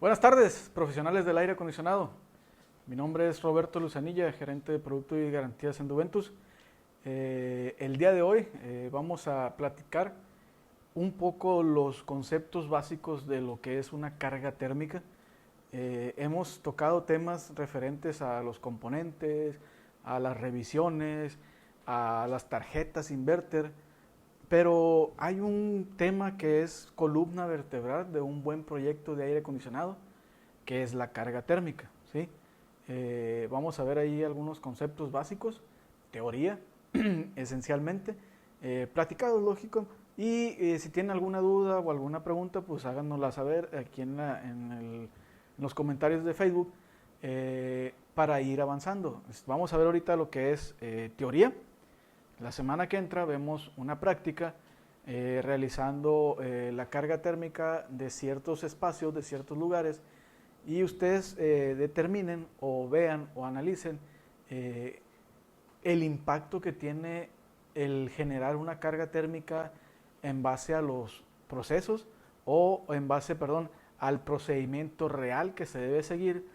Buenas tardes, profesionales del aire acondicionado. Mi nombre es Roberto Luzanilla, gerente de producto y garantías en Duventus. El día de hoy vamos a platicar un poco los conceptos básicos de lo que es una carga térmica. Hemos tocado temas referentes a los componentes, a las revisiones, a las tarjetas inverter, pero hay un tema que es columna vertebral de un buen proyecto de aire acondicionado, que es la carga térmica, ¿sí? Vamos a ver ahí algunos conceptos básicos, teoría, esencialmente, platicados, lógico, y si tienen alguna duda o alguna pregunta, pues háganosla saber aquí en los comentarios de Facebook para ir avanzando. Vamos a ver ahorita lo que es teoría. La semana que entra vemos una práctica realizando la carga térmica de ciertos espacios, de ciertos lugares, y ustedes determinen o vean o analicen el impacto que tiene el generar una carga térmica en base a los procesos o en base, perdón, al procedimiento real que se debe seguir,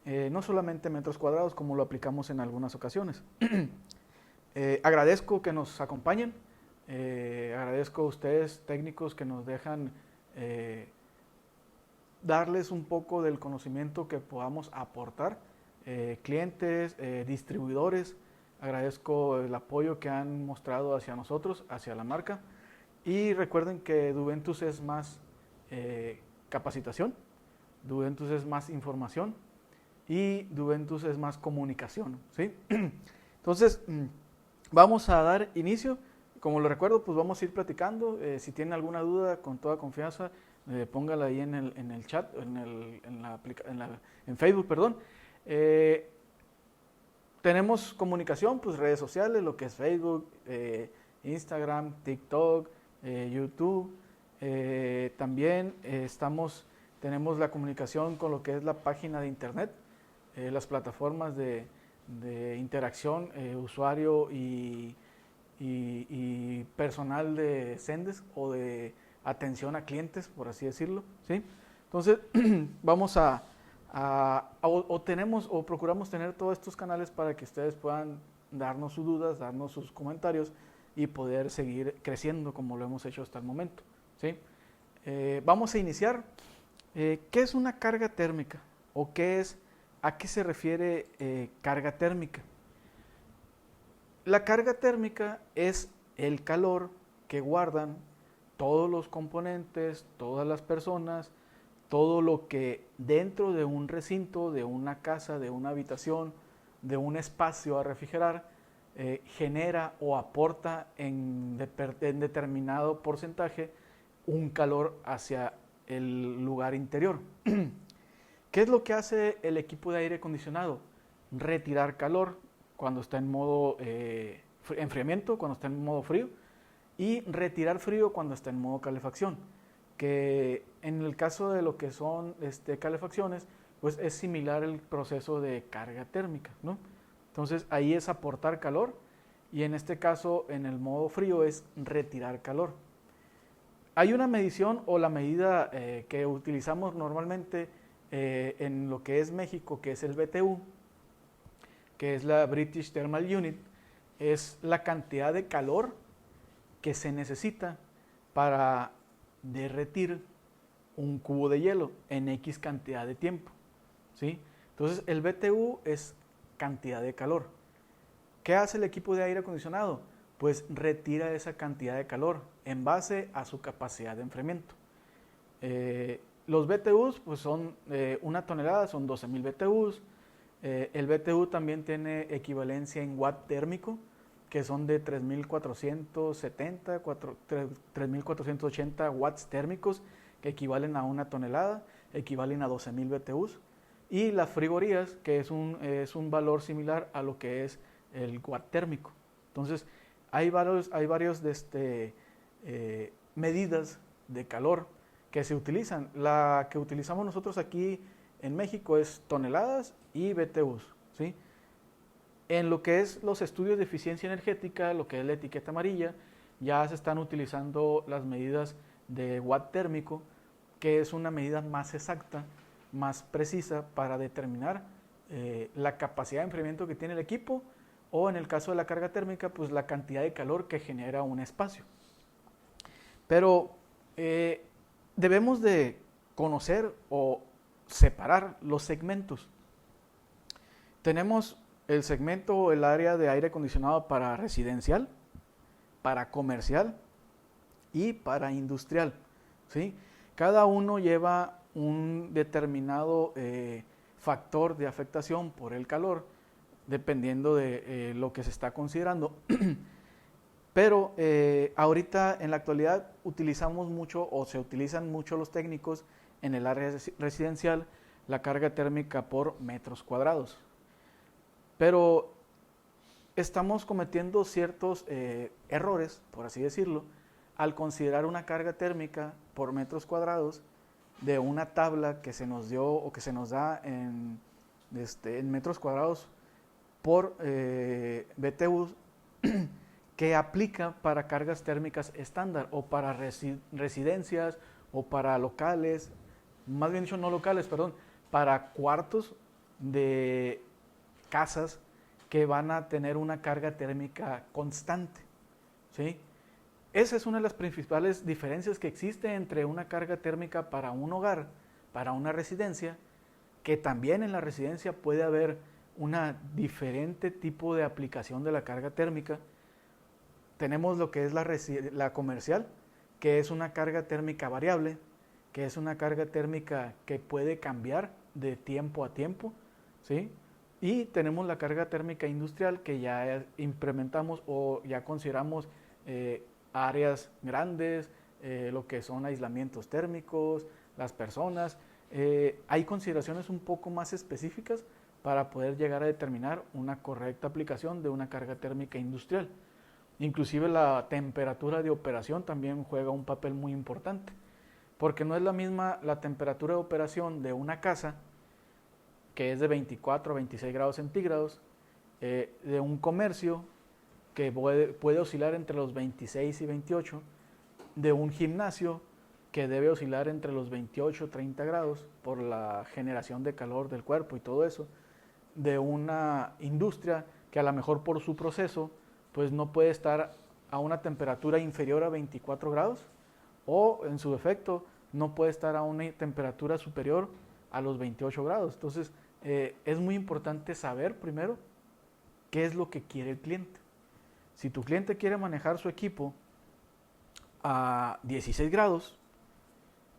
no solamente metros cuadrados como lo aplicamos en algunas ocasiones. Agradezco que nos acompañen, agradezco a ustedes técnicos que nos dejan darles un poco del conocimiento que podamos aportar, clientes, distribuidores, agradezco el apoyo que han mostrado hacia nosotros, hacia la marca, y recuerden que Duventus es más capacitación, Duventus es más información y Duventus es más comunicación, ¿sí? Entonces, vamos a dar inicio. Como lo recuerdo, pues vamos a ir platicando. Si tienen alguna duda, con toda confianza, póngala ahí en el chat, en Facebook, perdón. Tenemos comunicación, pues redes sociales, lo que es Facebook, Instagram, TikTok, YouTube. También tenemos la comunicación con lo que es la página de internet, las plataformas de interacción, usuario y personal de Zendesk o de atención a clientes, por así decirlo, ¿sí? Entonces, vamos o procuramos tener todos estos canales para que ustedes puedan darnos sus dudas, darnos sus comentarios y poder seguir creciendo como lo hemos hecho hasta el momento, ¿sí? Vamos a iniciar. ¿Qué es una carga térmica? ¿O a qué se refiere carga térmica? La carga térmica es el calor que guardan todos los componentes, todas las personas, todo lo que dentro de un recinto, de una casa, de una habitación, de un espacio a refrigerar, genera o aporta en determinado porcentaje un calor hacia el lugar interior. ¿Qué es lo que hace el equipo de aire acondicionado? Retirar calor cuando está en modo enfriamiento, cuando está en modo frío, y retirar frío cuando está en modo calefacción, que en el caso de lo que son calefacciones, pues es similar el proceso de carga térmica, ¿no? Entonces ahí es aportar calor, y en este caso en el modo frío es retirar calor. Hay una medición o la medida que utilizamos normalmente en lo que es México, que es el BTU, que es la British Thermal Unit, es la cantidad de calor que se necesita para derretir un cubo de hielo en X cantidad de tiempo, ¿sí? Entonces el BTU es cantidad de calor. ¿Qué hace el equipo de aire acondicionado? Pues retira esa cantidad de calor en base a su capacidad de enfriamiento. Los BTUs pues son una tonelada, son 12,000 BTUs. El BTU también tiene equivalencia en watt térmico, que son de 3,470, 3,480 watts térmicos, que equivalen a una tonelada, equivalen a 12,000 BTUs. Y las frigorías, que es un valor similar a lo que es el watt térmico. Entonces, hay varios medidas de calor que se utilizan. La que utilizamos nosotros aquí en México es toneladas y BTUs, ¿sí? En lo que es los estudios de eficiencia energética, lo que es la etiqueta amarilla, ya se están utilizando las medidas de watt térmico, que es una medida más exacta más precisa para determinar la capacidad de enfriamiento que tiene el equipo, o en el caso de la carga térmica, pues la cantidad de calor que genera un espacio. Pero debemos de conocer o separar los segmentos. Tenemos el segmento o el área de aire acondicionado para residencial, para comercial y para industrial, ¿sí? Cada uno lleva un determinado factor de afectación por el calor, dependiendo de lo que se está considerando. Pero ahorita en la actualidad utilizamos mucho, o se utilizan mucho los técnicos en el área residencial, la carga térmica por metros cuadrados. Pero estamos cometiendo ciertos errores, por así decirlo, al considerar una carga térmica por metros cuadrados de una tabla que se nos dio o que se nos da en metros cuadrados por BTUs que aplica para cargas térmicas estándar o para residencias o para locales, más bien dicho no locales, perdón, para cuartos de casas que van a tener una carga térmica constante, ¿sí? Esa es una de las principales diferencias que existe entre una carga térmica para un hogar, para una residencia, que también en la residencia puede haber una diferente tipo de aplicación de la carga térmica. Tenemos lo que es la comercial, que es una carga térmica variable, que es una carga térmica que puede cambiar de tiempo a tiempo, ¿sí? Y tenemos la carga térmica industrial, que ya implementamos o ya consideramos áreas grandes, lo que son aislamientos térmicos, las personas. Hay consideraciones un poco más específicas para poder llegar a determinar una correcta aplicación de una carga térmica industrial. Inclusive la temperatura de operación también juega un papel muy importante, porque no es la misma la temperatura de operación de una casa, que es de 24 a 26 grados centígrados, de un comercio, que puede oscilar entre los 26 y 28, de un gimnasio, que debe oscilar entre los 28 y 30 grados por la generación de calor del cuerpo y todo eso, de una industria que a lo mejor por su proceso pues no puede estar a una temperatura inferior a 24 grados, o en su defecto no puede estar a una temperatura superior a los 28 grados. Entonces es muy importante saber primero qué es lo que quiere el cliente. Si tu cliente quiere manejar su equipo a 16 grados,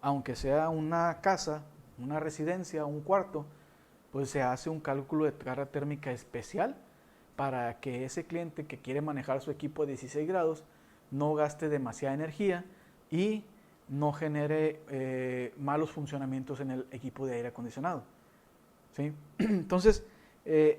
aunque sea una casa, una residencia, un cuarto, pues se hace un cálculo de carga térmica especial para que ese cliente que quiere manejar su equipo a 16 grados no gaste demasiada energía y no genere malos funcionamientos en el equipo de aire acondicionado, ¿sí? Entonces,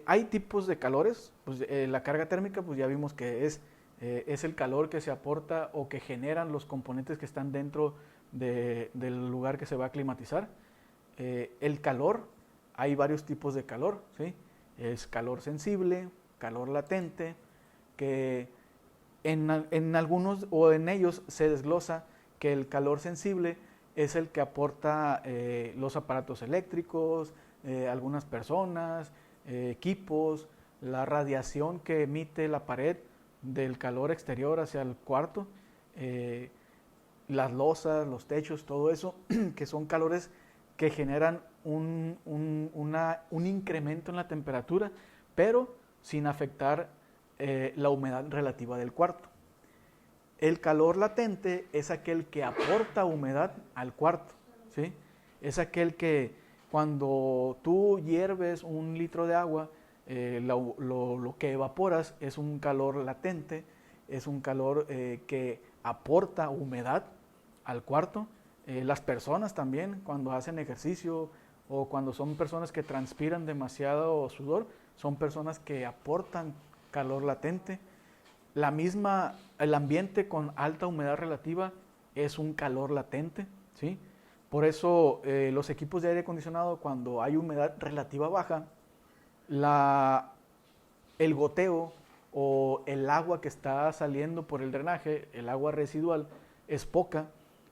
hay tipos de calores. Pues, la carga térmica, pues ya vimos que es el calor que se aporta o que generan los componentes que están dentro del lugar que se va a climatizar. El calor, hay varios tipos de calor, ¿sí? Es calor sensible, calor latente, que en algunos o en ellos se desglosa que el calor sensible es el que aporta los aparatos eléctricos, algunas personas, equipos, la radiación que emite la pared del calor exterior hacia el cuarto, las losas, los techos, todo eso, que son calores que generan un incremento en la temperatura, pero sin afectar la humedad relativa del cuarto. El calor latente es aquel que aporta humedad al cuarto, ¿sí? Es aquel que cuando tú hierves un litro de agua, lo que evaporas es un calor latente, es un calor que aporta humedad al cuarto. Las personas también, cuando hacen ejercicio o cuando son personas que transpiran demasiado sudor, son personas que aportan calor latente. El ambiente con alta humedad relativa es un calor latente, ¿sí? Por eso los equipos de aire acondicionado, cuando hay humedad relativa baja, el goteo o el agua que está saliendo por el drenaje, el agua residual, es poca,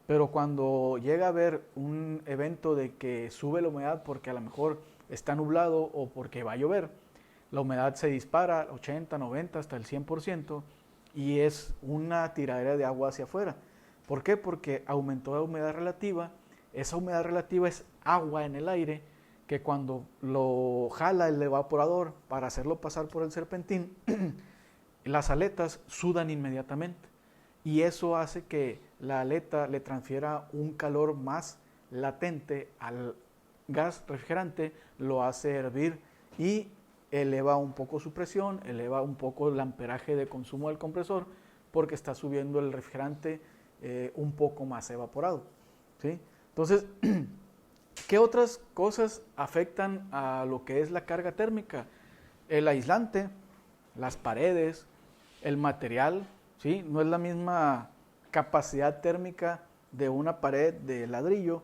pero cuando llega a haber un evento de que sube la humedad porque a lo mejor está nublado o porque va a llover, la humedad se dispara 80, 90, hasta el 100% y es una tiradera de agua hacia afuera. ¿Por qué? Porque aumentó la humedad relativa. Esa humedad relativa es agua en el aire que cuando lo jala el evaporador para hacerlo pasar por el serpentín, las aletas sudan inmediatamente y eso hace que la aleta le transfiera un calor más latente al gas refrigerante, lo hace hervir y eleva un poco su presión, eleva un poco el amperaje de consumo del compresor porque está subiendo el refrigerante un poco más evaporado, ¿sí? Entonces, ¿qué otras cosas afectan a lo que es la carga térmica? El aislante, las paredes, el material, ¿sí? No es la misma capacidad térmica de una pared de ladrillo,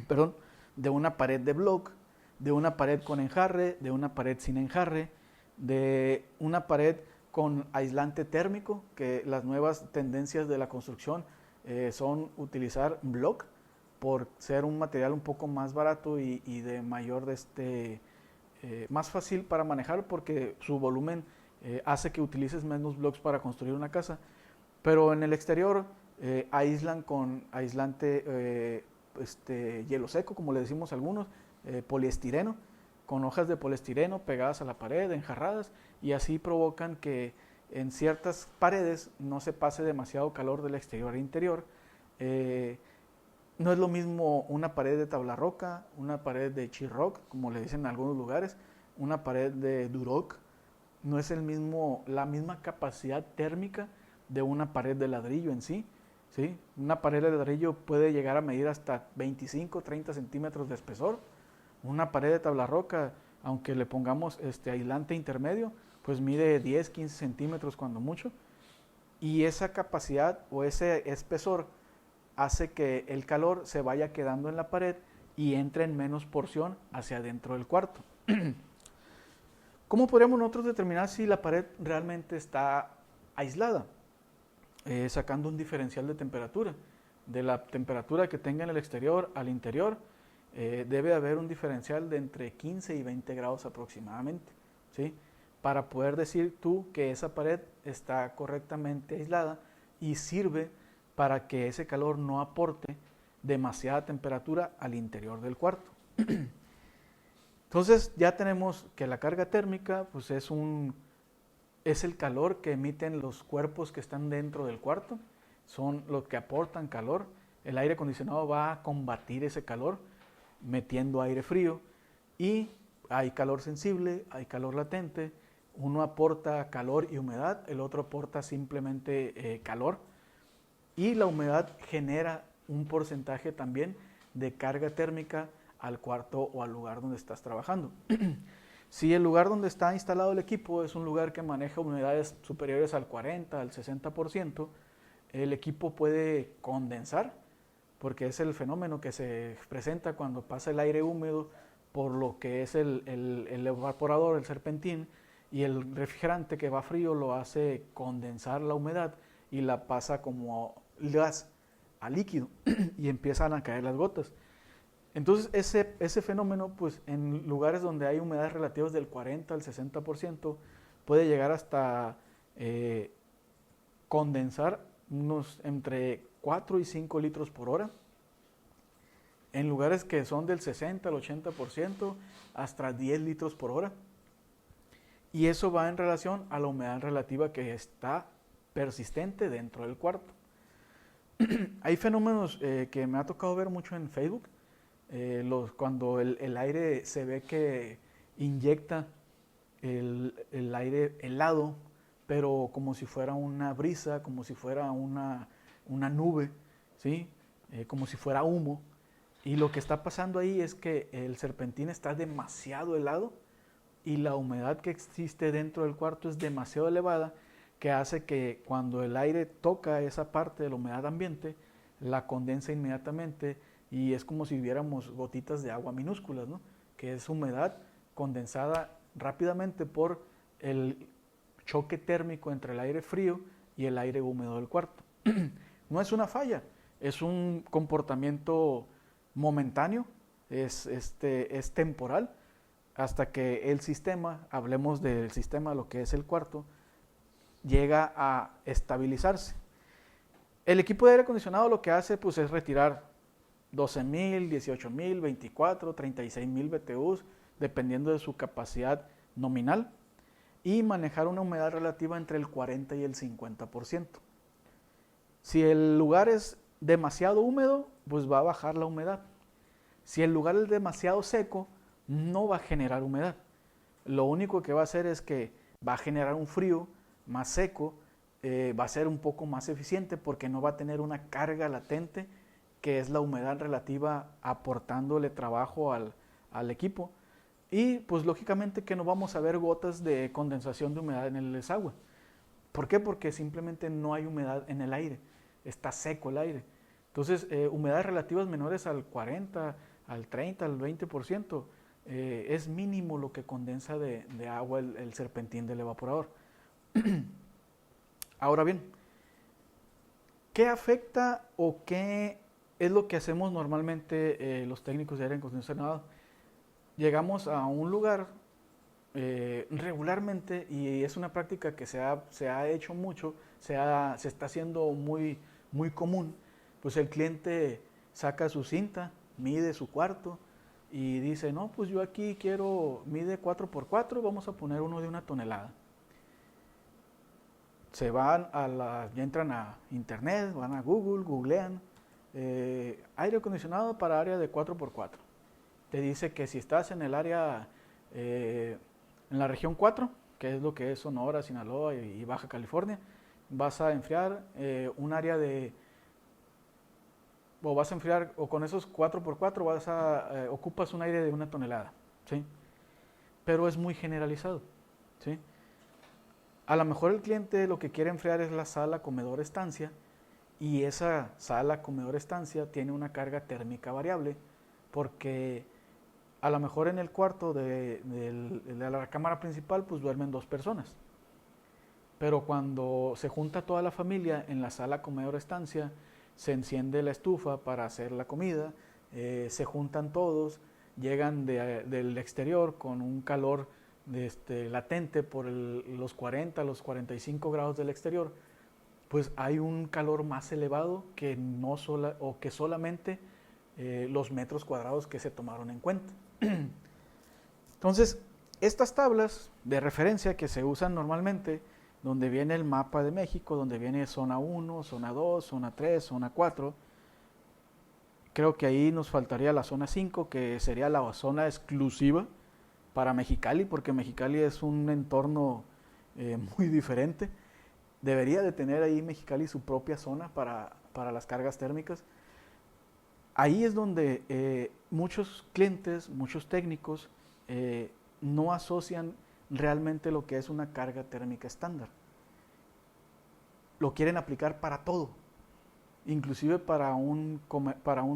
perdón, de una pared de block, de una pared con enjarre, de una pared sin enjarre, de una pared con aislante térmico, que las nuevas tendencias de la construcción son utilizar block por ser un material un poco más barato y de mayor más fácil para manejar porque su volumen hace que utilices menos blocks para construir una casa. Pero en el exterior aíslan con aislante hielo seco, como le decimos algunos, poliestireno, con hojas de poliestireno pegadas a la pared, enjarradas, y así provocan que en ciertas paredes no se pase demasiado calor del exterior al interior. No es lo mismo una pared de tabla roca, una pared de sheetrock, como le dicen en algunos lugares, una pared de duroc. No es la misma capacidad térmica de una pared de ladrillo en sí, ¿sí? Una pared de ladrillo puede llegar a medir hasta 25, 30 centímetros de espesor. Una pared de tabla roca, aunque le pongamos aislante intermedio, pues mide 10, 15 centímetros cuando mucho. Y esa capacidad o ese espesor hace que el calor se vaya quedando en la pared y entre en menos porción hacia adentro del cuarto. ¿Cómo podríamos nosotros determinar si la pared realmente está aislada? Sacando un diferencial de temperatura. De la temperatura que tenga en el exterior al interior, debe haber un diferencial de entre 15 y 20 grados aproximadamente, ¿sí? Para poder decir tú que esa pared está correctamente aislada y sirve para que ese calor no aporte demasiada temperatura al interior del cuarto. Entonces ya tenemos que la carga térmica pues es el calor que emiten los cuerpos que están dentro del cuarto, son los que aportan calor. El aire acondicionado va a combatir ese calor metiendo aire frío y hay calor sensible, hay calor latente. Uno aporta calor y humedad, el otro aporta simplemente calor. Y la humedad genera un porcentaje también de carga térmica al cuarto o al lugar donde estás trabajando. Si el lugar donde está instalado el equipo es un lugar que maneja humedades superiores al 40, al 60%, el equipo puede condensar, porque es el fenómeno que se presenta cuando pasa el aire húmedo por lo que es el evaporador, el serpentín, y el refrigerante que va frío lo hace condensar la humedad y la pasa como gas a líquido y empiezan a caer las gotas. Entonces ese fenómeno, pues en lugares donde hay humedades relativas del 40 al 60%, puede llegar hasta condensar unos entre 4 y 5 litros por hora. En lugares que son del 60 al 80%, hasta 10 litros por hora. Y eso va en relación a la humedad relativa que está persistente dentro del cuarto. Hay fenómenos que me ha tocado ver mucho en Facebook, cuando el aire se ve que inyecta el aire helado, pero como si fuera una brisa, como si fuera una nube, ¿sí? Como si fuera humo. Y lo que está pasando ahí es que el serpentín está demasiado helado y la humedad que existe dentro del cuarto es demasiado elevada, que hace que cuando el aire toca esa parte de la humedad ambiente, la condensa inmediatamente y es como si viéramos gotitas de agua minúsculas, ¿no? Que es humedad condensada rápidamente por el choque térmico entre el aire frío y el aire húmedo del cuarto. No es una falla, Es un comportamiento momentáneo, es temporal, hasta que el sistema, hablemos del sistema, lo que es el cuarto, llega a estabilizarse. El equipo de aire acondicionado lo que hace pues, es retirar 12,000, 18,000, 24, 36,000 BTUs, dependiendo de su capacidad nominal, y manejar una humedad relativa entre el 40 y el 50%. Si el lugar es demasiado húmedo, pues va a bajar la humedad. Si el lugar es demasiado seco, no va a generar humedad. Lo único que va a hacer es que va a generar un frío más seco, va a ser un poco más eficiente porque no va a tener una carga latente que es la humedad relativa aportándole trabajo al equipo. Y pues lógicamente que no vamos a ver gotas de condensación de humedad en el desagüe. ¿Por qué? Porque simplemente no hay humedad en el aire, está seco el aire. Entonces, humedades relativas menores al 40, al 30, al 20%, es mínimo lo que condensa de agua el serpentín del evaporador. Ahora bien, ¿qué afecta o qué es lo que hacemos normalmente los técnicos de aire acondicionado? Llegamos a un lugar regularmente, y es una práctica que se ha hecho mucho, se está haciendo muy común, pues el cliente saca su cinta, mide su cuarto y dice, no, pues yo aquí mide 4x4, vamos a poner uno de 1 tonelada. Ya entran a internet, van a Google, googlean, aire acondicionado para área de 4x4. Te dice que si estás en el área, en la región 4, que es lo que es Sonora, Sinaloa y Baja California, vas a enfriar un área o con esos 4x4 ocupas un aire de 1 tonelada, ¿sí? Pero es muy generalizado, ¿sí? A lo mejor el cliente lo que quiere enfriar es la sala, comedor, estancia, y esa sala, comedor, estancia tiene una carga térmica variable, porque a lo mejor en el cuarto de la cámara principal pues duermen 2 personas. Pero cuando se junta toda la familia en la sala, comedor, estancia, se enciende la estufa para hacer la comida, se juntan todos, llegan del exterior con un calor latente por los 40, los 45 grados del exterior, pues hay un calor más elevado que solamente los metros cuadrados que se tomaron en cuenta. Entonces, estas tablas de referencia que se usan normalmente, donde viene el mapa de México, donde viene zona 1, zona 2, zona 3, zona 4, creo que ahí nos faltaría la zona 5, que sería la zona exclusiva para Mexicali, porque Mexicali es un entorno muy diferente. Debería de tener ahí Mexicali su propia zona para las cargas térmicas. Ahí es donde muchos clientes, muchos técnicos no asocian realmente lo que es una carga térmica estándar. Lo quieren aplicar para todo, inclusive para un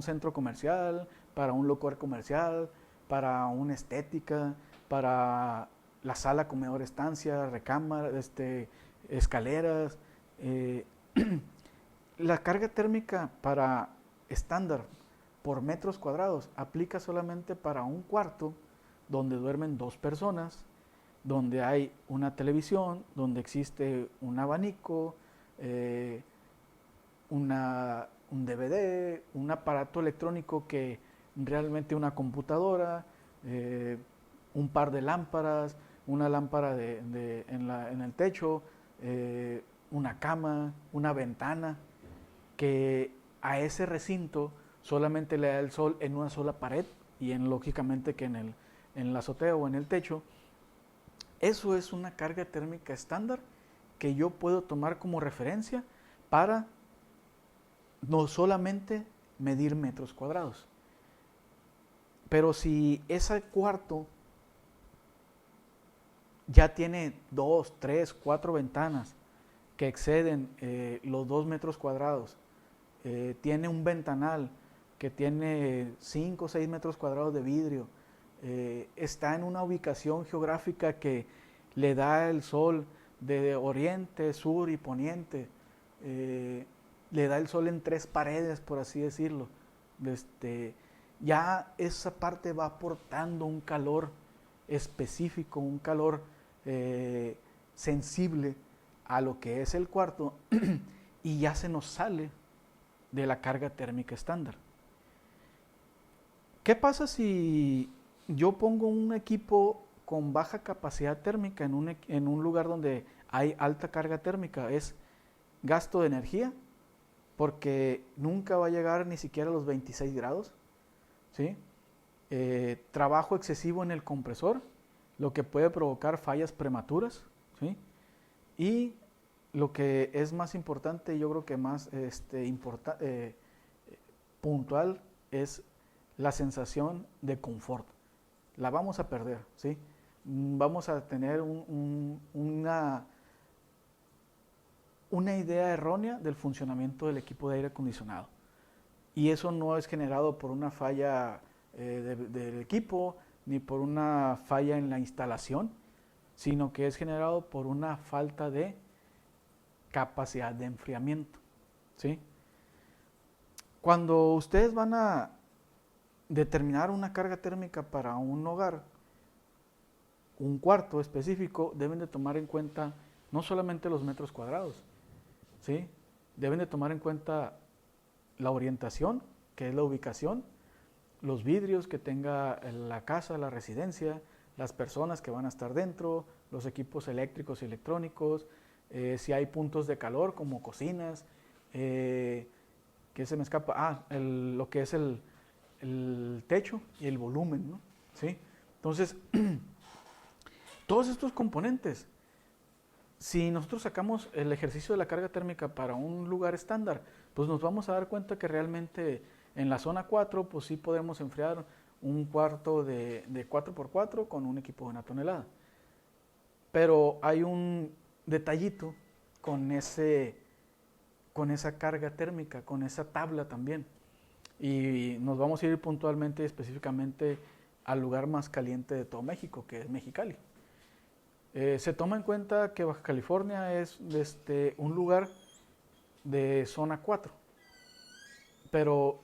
centro comercial, para un local comercial, para una estética, para la sala, comedor, estancia, recámara, escaleras. La carga térmica para estándar por metros cuadrados aplica solamente para un cuarto donde duermen 2 personas, donde hay una televisión, donde existe un abanico, un DVD, un aparato electrónico que realmente una computadora, un par de lámparas, una lámpara en el techo, una cama, una ventana, que a ese recinto solamente le da el sol en una sola pared y lógicamente que en la azotea o en el techo. Eso es una carga térmica estándar que yo puedo tomar como referencia para no solamente medir metros cuadrados. Pero si ese cuarto ya tiene 2, 3, 4 ventanas que exceden los 2 metros cuadrados, tiene un ventanal que tiene 5 o 6 metros cuadrados de vidrio, está en una ubicación geográfica que le da el sol de oriente, sur y poniente, le da el sol en 3 paredes, por así decirlo. Ya esa parte va aportando un calor específico, un calor sensible a lo que es el cuarto y ya se nos sale de la carga térmica estándar. ¿Qué pasa si yo pongo un equipo con baja capacidad térmica en un lugar donde hay alta carga térmica? Es gasto de energía, porque nunca va a llegar ni siquiera a los 26 grados, ¿sí? Trabajo excesivo en el compresor, lo que puede provocar fallas prematuras, ¿sí? Y lo que es más importante, yo creo que más puntual, es la sensación de confort. La vamos a perder, ¿sí? Vamos a tener una idea errónea del funcionamiento del equipo de aire acondicionado. Y eso no es generado por una falla del equipo, ni por una falla en la instalación, sino que es generado por una falta de capacidad de enfriamiento, ¿sí? Cuando ustedes van a determinar una carga térmica para un hogar, un cuarto específico, deben de tomar en cuenta no solamente los metros cuadrados, ¿sí? Deben de tomar en cuenta la orientación, que es la ubicación, los vidrios que tenga la casa, la residencia, las personas que van a estar dentro, los equipos eléctricos y electrónicos, si hay puntos de calor como cocinas, ¿qué se me escapa? Lo que es el techo y el volumen, ¿no? ¿Sí? Entonces, todos estos componentes, si nosotros sacamos el ejercicio de la carga térmica para un lugar estándar, pues nos vamos a dar cuenta que realmente en la zona 4, pues sí podemos enfriar un cuarto de 4x4 con un equipo de 1 tonelada. Pero hay un detallito con esa carga térmica, con esa tabla también. Y nos vamos a ir puntualmente y específicamente al lugar más caliente de todo México, que es Mexicali. Se toma en cuenta que Baja California es un lugar de zona 4, pero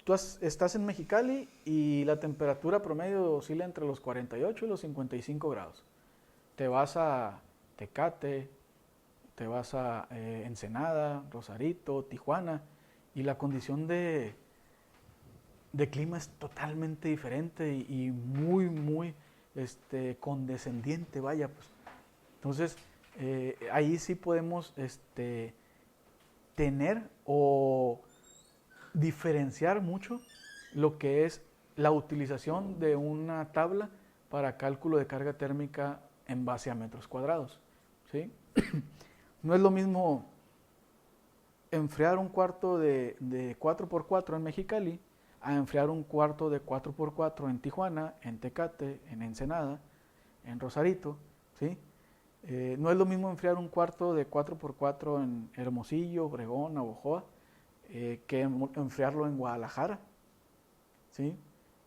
tú estás en Mexicali y la temperatura promedio oscila entre los 48 y los 55 grados. Te vas a Tecate, te vas a Ensenada, Rosarito, Tijuana, y la condición de clima es totalmente diferente y muy, muy condescendiente, vaya, pues. Entonces, ahí sí podemos tener o diferenciar mucho lo que es la utilización de una tabla para cálculo de carga térmica en base a metros cuadrados, ¿sí? No es lo mismo enfriar un cuarto de 4x4 en Mexicali a enfriar un cuarto de 4x4 en Tijuana, en Tecate, en Ensenada, en Rosarito, ¿sí? No es lo mismo enfriar un cuarto de 4x4 en Hermosillo, Obregón, Navojoa, que enfriarlo en Guadalajara, ¿sí?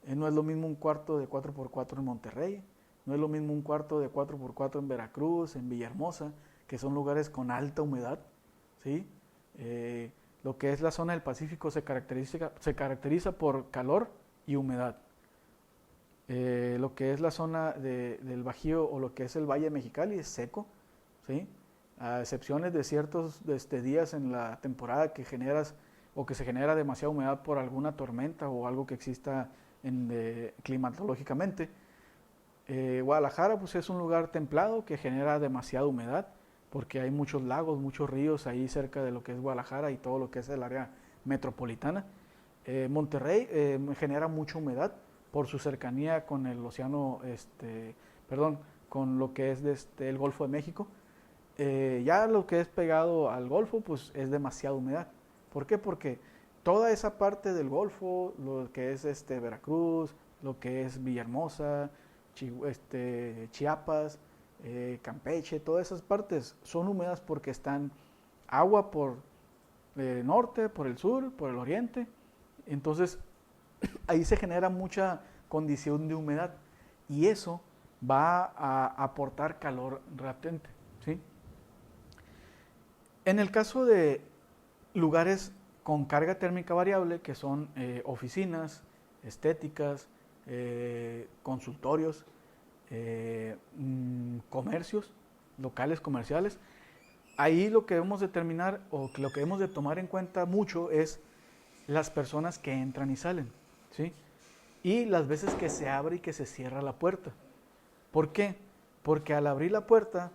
No es lo mismo un cuarto de 4x4 en Monterrey, no es lo mismo un cuarto de 4x4 en Veracruz, en Villahermosa, que son lugares con alta humedad, ¿sí? Lo que es la zona del Pacífico se caracteriza por calor y humedad. Lo que es la zona del Bajío o lo que es el Valle de Mexicali es seco, ¿sí? A excepciones de ciertos días en la temporada que se genera demasiada humedad por alguna tormenta o algo que exista climatológicamente. Guadalajara pues es un lugar templado que genera demasiada humedad porque hay muchos lagos, muchos ríos ahí cerca de lo que es Guadalajara y todo lo que es el área metropolitana. Monterrey genera mucha humedad por su cercanía con el océano, con lo que es el Golfo de México. Ya lo que es pegado al Golfo, pues es demasiada humedad. ¿Por qué? Porque toda esa parte del Golfo, lo que es Veracruz, lo que es Villahermosa, Chiapas, Campeche, todas esas partes son húmedas porque están agua por el norte, por el sur, por el oriente. Entonces, ahí se genera mucha condición de humedad y eso va a aportar calor latente, ¿sí? En el caso de lugares con carga térmica variable, que son oficinas, estéticas, consultorios, comercios, locales comerciales. Ahí lo que debemos determinar o lo que debemos de tomar en cuenta mucho es las personas que entran y salen, ¿sí? Y las veces que se abre y que se cierra la puerta. ¿Por qué? Porque al abrir la puerta,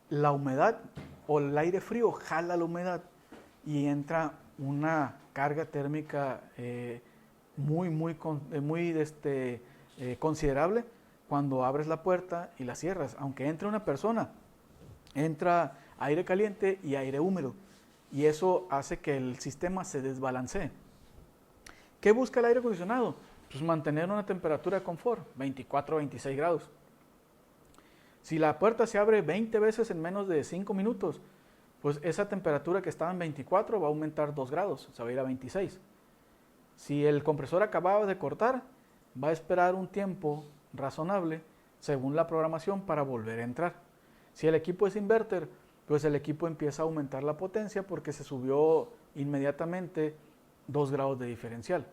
la humedad o el aire frío jala la humedad y entra una carga térmica muy considerable cuando abres la puerta y la cierras. Aunque entre una persona, entra aire caliente y aire húmedo, y eso hace que el sistema se desbalancee. ¿Qué busca el aire acondicionado? Pues mantener una temperatura de confort, 24 o 26 grados. Si la puerta se abre 20 veces en menos de 5 minutos, pues esa temperatura que estaba en 24 va a aumentar 2 grados, se va a ir a 26. Si el compresor acababa de cortar, va a esperar un tiempo razonable, según la programación, para volver a entrar. Si el equipo es inverter, pues el equipo empieza a aumentar la potencia porque se subió inmediatamente 2 grados de diferencial.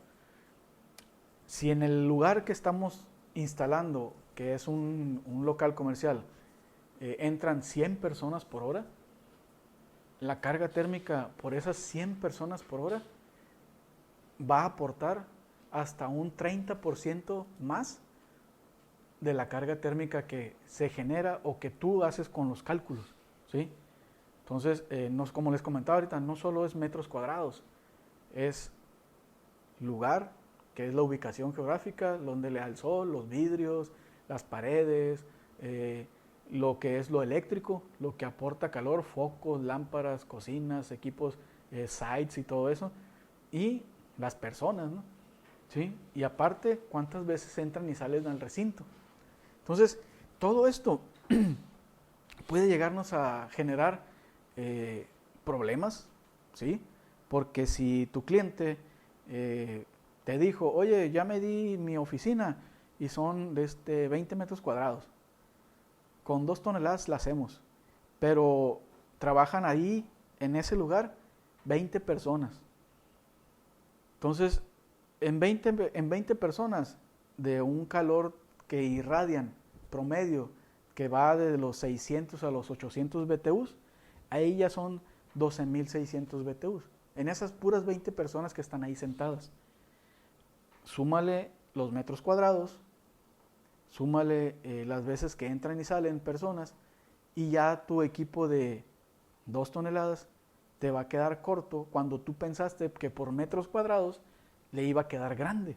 Si en el lugar que estamos instalando, que es un local comercial, entran 100 personas por hora, la carga térmica por esas 100 personas por hora va a aportar hasta un 30% más de la carga térmica que se genera o que tú haces con los cálculos, ¿sí? Entonces, como les comentaba ahorita, no solo es metros cuadrados, es lugar, que es la ubicación geográfica, donde le da el sol, los vidrios, las paredes, lo que es lo eléctrico, lo que aporta calor, focos, lámparas, cocinas, equipos, sites y todo eso, y las personas, ¿no? ¿Sí? Y aparte, cuántas veces entran y salen del recinto. Entonces, todo esto puede llegarnos a generar problemas, ¿sí? Porque si tu cliente te dijo, oye, ya medí mi oficina y son de 20 metros cuadrados, con 2 toneladas la hacemos, pero trabajan ahí, en ese lugar, 20 personas. Entonces, en 20 personas, de un calor que irradian promedio, que va de los 600 a los 800 BTUs, ahí ya son 12.600 BTUs. En esas puras 20 personas que están ahí sentadas. Súmale los metros cuadrados, súmale las veces que entran y salen personas, y ya tu equipo de 2 toneladas te va a quedar corto cuando tú pensaste que por metros cuadrados le iba a quedar grande,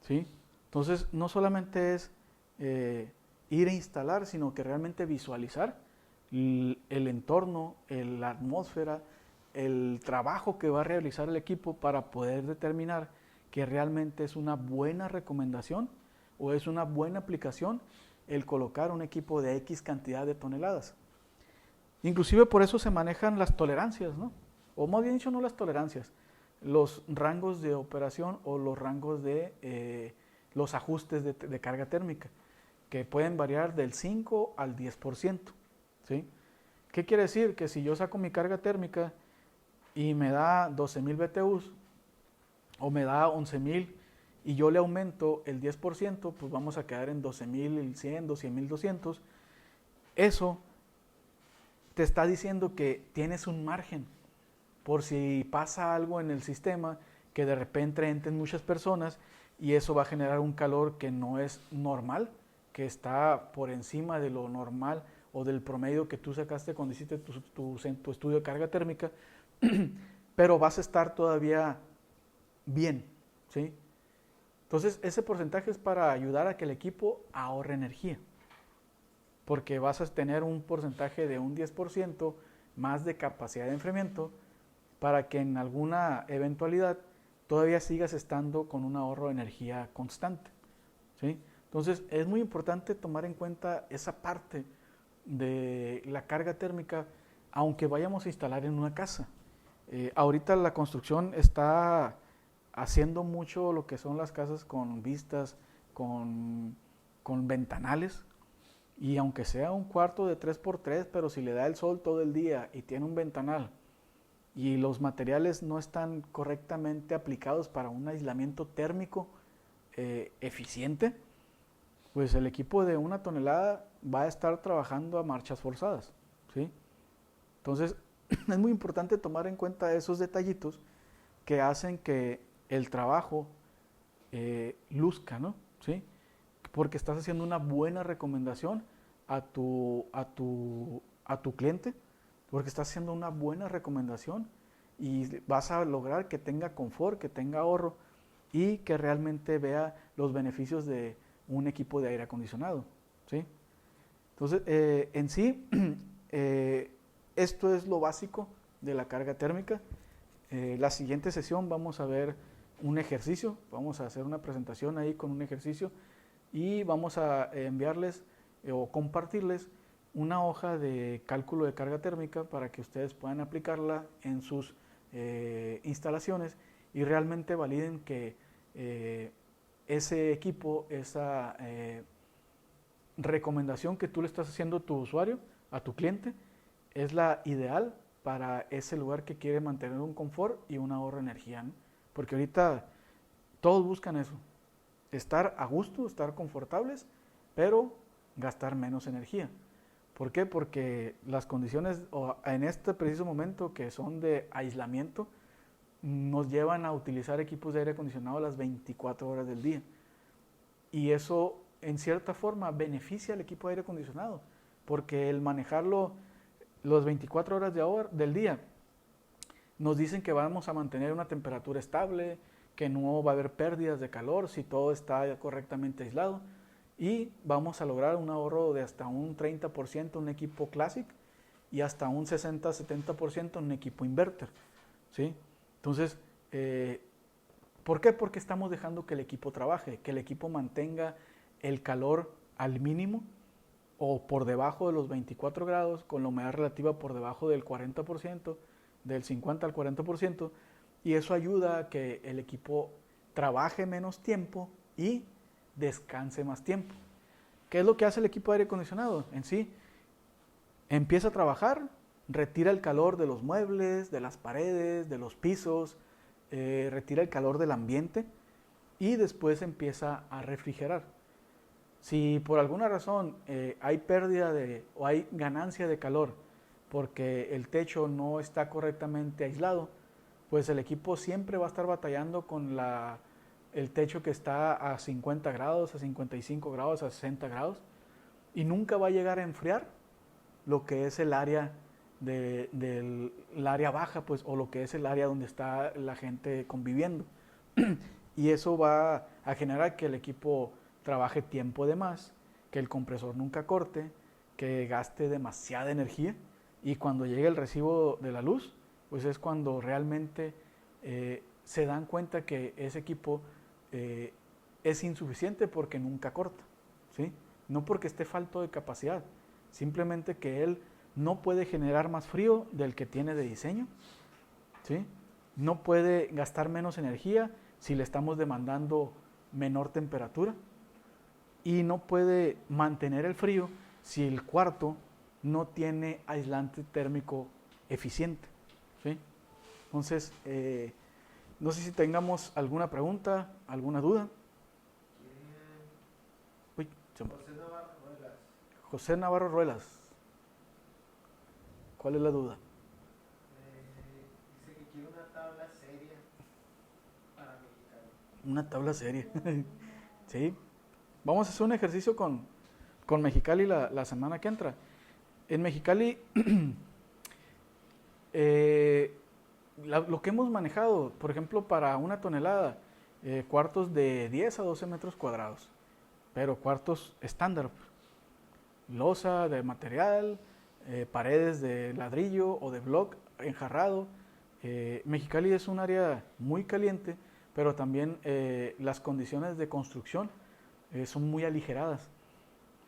¿sí? Entonces, no solamente es ir a instalar, sino que realmente visualizar el entorno, la atmósfera, el trabajo que va a realizar el equipo para poder determinar que realmente es una buena recomendación o es una buena aplicación el colocar un equipo de X cantidad de toneladas. Inclusive por eso se manejan las tolerancias, ¿no? O más bien dicho, no las tolerancias, los rangos de operación o los rangos de los ajustes de carga térmica, que pueden variar del 5 al 10%, ¿sí? ¿Qué quiere decir? Que si yo saco mi carga térmica y me da 12.000 BTUs o me da 11.000 y yo le aumento el 10%, pues vamos a quedar en 12.100, 12.200. Eso te está diciendo que tienes un margen por si pasa algo en el sistema, que de repente entren muchas personas y eso va a generar un calor que no es normal, que está por encima de lo normal o del promedio que tú sacaste cuando hiciste tu estudio de carga térmica, pero vas a estar todavía bien, ¿sí? Entonces, ese porcentaje es para ayudar a que el equipo ahorre energía, porque vas a tener un porcentaje de un 10% más de capacidad de enfriamiento para que en alguna eventualidad todavía sigas estando con un ahorro de energía constante, ¿sí? Entonces, es muy importante tomar en cuenta esa parte de la carga térmica, aunque vayamos a instalar en una casa. Ahorita la construcción está haciendo mucho lo que son las casas con vistas, con ventanales, y aunque sea un cuarto de 3x3, pero si le da el sol todo el día y tiene un ventanal y los materiales no están correctamente aplicados para un aislamiento térmico eficiente, pues el equipo de 1 tonelada va a estar trabajando a marchas forzadas, ¿sí? Entonces, es muy importante tomar en cuenta esos detallitos que hacen que el trabajo luzca, ¿no? ¿Sí? Porque estás haciendo una buena recomendación a tu cliente, porque estás haciendo una buena recomendación y vas a lograr que tenga confort, que tenga ahorro y que realmente vea los beneficios de un equipo de aire acondicionado, ¿sí? Entonces, en sí, esto es lo básico de la carga térmica. La siguiente sesión vamos a ver un ejercicio, vamos a hacer una presentación ahí con un ejercicio y vamos a enviarles o compartirles una hoja de cálculo de carga térmica para que ustedes puedan aplicarla en sus instalaciones y realmente validen que ese equipo, esa recomendación que tú le estás haciendo a tu usuario, a tu cliente, es la ideal para ese lugar que quiere mantener un confort y un ahorro de energía, ¿no? Porque ahorita todos buscan eso, estar a gusto, estar confortables, pero gastar menos energía. ¿Por qué? Porque las condiciones en este preciso momento que son de aislamiento nos llevan a utilizar equipos de aire acondicionado las 24 horas del día. Y eso en cierta forma beneficia al equipo de aire acondicionado, porque el manejarlo las 24 horas del día nos dicen que vamos a mantener una temperatura estable, que no va a haber pérdidas de calor si todo está correctamente aislado y vamos a lograr un ahorro de hasta un 30% en un equipo Classic y hasta un 60-70% en un equipo inverter, ¿sí? Entonces, ¿por qué? Porque estamos dejando que el equipo trabaje, que el equipo mantenga el calor al mínimo o por debajo de los 24 grados, con la humedad relativa por debajo del 40%, del 50 al 40%, y eso ayuda a que el equipo trabaje menos tiempo y descanse más tiempo. ¿Qué es lo que hace el equipo de aire acondicionado en sí? Empieza a trabajar, retira el calor de los muebles, de las paredes, de los pisos, retira el calor del ambiente y después empieza a refrigerar. Si por alguna razón hay pérdida o hay ganancia de calor porque el techo no está correctamente aislado, pues el equipo siempre va a estar batallando con el techo que está a 50 grados, a 55 grados, a 60 grados y nunca va a llegar a enfriar lo que es el área del área baja, pues, o lo que es el área donde está la gente conviviendo. Y eso va a generar que el equipo trabaje tiempo de más, que el compresor nunca corte, que gaste demasiada energía y cuando llegue el recibo de la luz, pues es cuando realmente se dan cuenta que ese equipo es insuficiente porque nunca corta, ¿sí? No porque esté falto de capacidad, simplemente que él no puede generar más frío del que tiene de diseño, ¿sí? No puede gastar menos energía si le estamos demandando menor temperatura y no puede mantener el frío si el cuarto no tiene aislante térmico eficiente, ¿sí? Entonces, no sé si tengamos alguna pregunta, alguna duda. Uy, José Navarro Ruelas. ¿Cuál es la duda? Dice que quiere una tabla seria para Mexicali. Una tabla seria. Sí. Vamos a hacer un ejercicio con Mexicali la semana que entra. En Mexicali, lo que hemos manejado, por ejemplo, para 1 tonelada, cuartos de 10 a 12 metros cuadrados, pero cuartos estándar, losa de material, paredes de ladrillo o de block enjarrado. Mexicali es un área muy caliente, pero también las condiciones de construcción son muy aligeradas.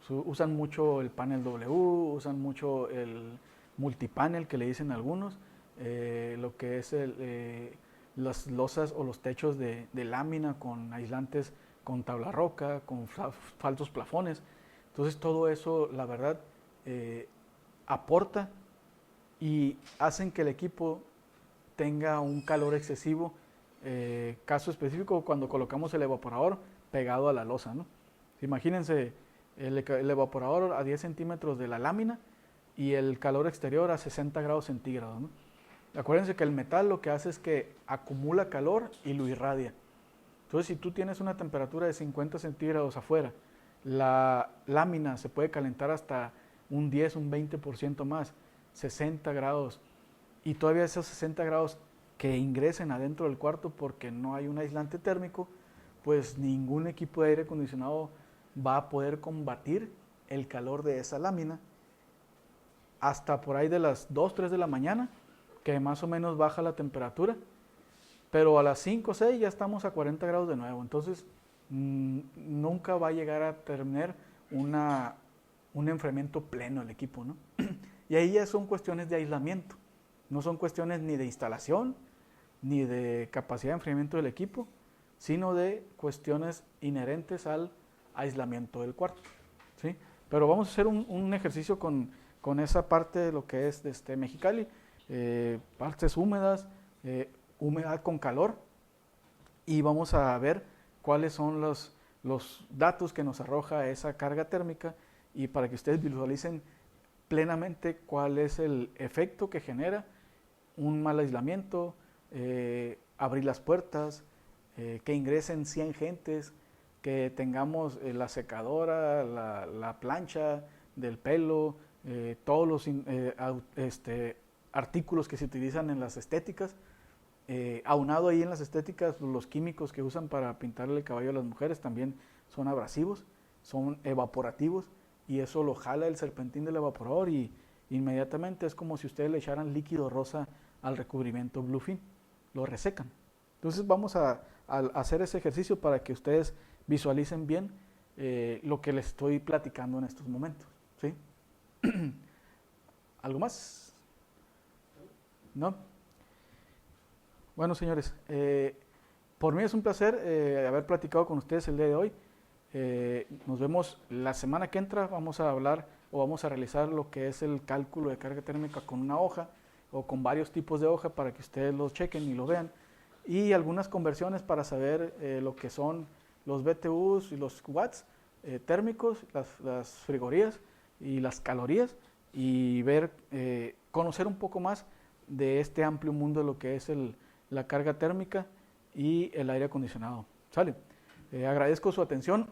Usan mucho el panel W, usan mucho el multipanel que le dicen algunos, lo que es las losas o los techos de lámina con aislantes con tabla roca, con falsos plafones. Entonces todo eso, la verdad, aporta y hacen que el equipo tenga un calor excesivo. Caso específico, cuando colocamos el evaporador pegado a la losa, ¿no? Imagínense el evaporador a 10 centímetros de la lámina y el calor exterior a 60 grados centígrados, ¿no? Acuérdense que el metal lo que hace es que acumula calor y lo irradia. Entonces, si tú tienes una temperatura de 50 centígrados afuera, la lámina se puede calentar hasta un 10, un 20% más, 60 grados, y todavía esos 60 grados que ingresen adentro del cuarto porque no hay un aislante térmico, pues ningún equipo de aire acondicionado va a poder combatir el calor de esa lámina hasta por ahí de las 2, 3 de la mañana, que más o menos baja la temperatura, pero a las 5 o 6 ya estamos a 40 grados de nuevo. Entonces nunca va a llegar a tener un enfriamiento pleno el equipo, ¿no? Y ahí ya son cuestiones de aislamiento, no son cuestiones ni de instalación ni de capacidad de enfriamiento del equipo, sino de cuestiones inherentes al aislamiento del cuarto, ¿sí? Pero vamos a hacer un ejercicio con esa parte de lo que es Mexicali, partes húmedas, humedad con calor, y vamos a ver cuáles son los datos que nos arroja esa carga térmica, y para que ustedes visualicen plenamente cuál es el efecto que genera un mal aislamiento, abrir las puertas, que ingresen 100 gentes, que tengamos la secadora, la plancha del pelo, todos los artículos que se utilizan en las estéticas, aunado ahí en las estéticas, los químicos que usan para pintarle el cabello a las mujeres también son abrasivos, son evaporativos, y eso lo jala el serpentín del evaporador y inmediatamente es como si ustedes le echaran líquido rosa al recubrimiento Bluefin, lo resecan. Entonces vamos a hacer ese ejercicio para que ustedes visualicen bien lo que les estoy platicando en estos momentos, ¿sí? ¿Algo más? ¿No? Bueno, señores, por mí es un placer haber platicado con ustedes el día de hoy. Nos vemos la semana que entra. Vamos a hablar o vamos a realizar lo que es el cálculo de carga térmica con una hoja o con varios tipos de hoja para que ustedes los chequen y lo vean, y algunas conversiones para saber lo que son los BTUs y los watts térmicos, las frigorías y las calorías, y ver, conocer un poco más de este amplio mundo de lo que es la carga térmica y el aire acondicionado. ¿Sale? Agradezco su atención,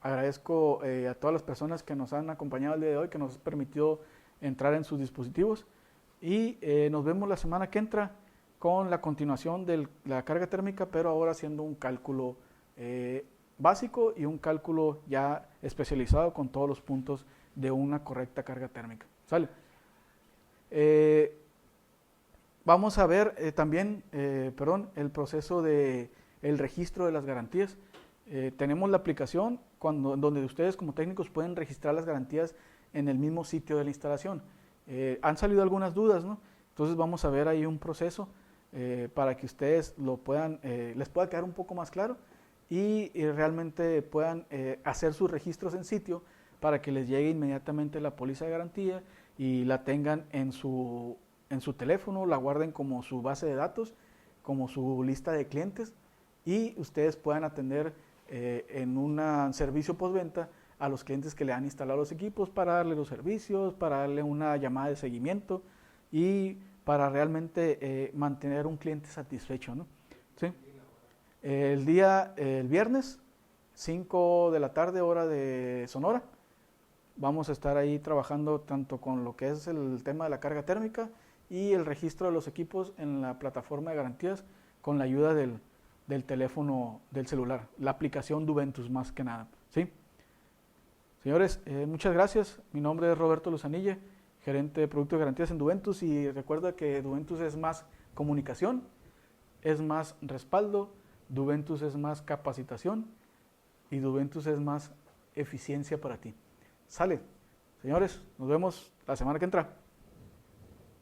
agradezco a todas las personas que nos han acompañado el día de hoy, que nos han permitido entrar en sus dispositivos, y nos vemos la semana que entra con la continuación de la carga térmica, pero ahora haciendo un cálculo básico y un cálculo ya especializado con todos los puntos de una correcta carga térmica. ¿Sale? Vamos a ver también, el proceso de el registro de las garantías. Tenemos la aplicación donde ustedes como técnicos pueden registrar las garantías en el mismo sitio de la instalación. Han salido algunas dudas, ¿no? Entonces vamos a ver ahí un proceso para que ustedes lo puedan, les pueda quedar un poco más claro y realmente puedan hacer sus registros en sitio para que les llegue inmediatamente la póliza de garantía y la tengan en su teléfono, la guarden como su base de datos, como su lista de clientes, y ustedes puedan atender en un servicio postventa a los clientes que le han instalado los equipos para darle los servicios, para darle una llamada de seguimiento y para realmente mantener un cliente satisfecho, ¿no? ¿Sí? El viernes, 5 de la tarde, hora de Sonora, vamos a estar ahí trabajando tanto con lo que es el tema de la carga térmica y el registro de los equipos en la plataforma de garantías con la ayuda del teléfono, del celular, la aplicación Duventus más que nada, ¿sí? Señores, muchas gracias. Mi nombre es Roberto Luzanilla, gerente de productos de garantías en Duventus, y recuerda que Duventus es más comunicación, es más respaldo, Duventus es más capacitación y Duventus es más eficiencia para ti. Sale, señores, nos vemos la semana que entra.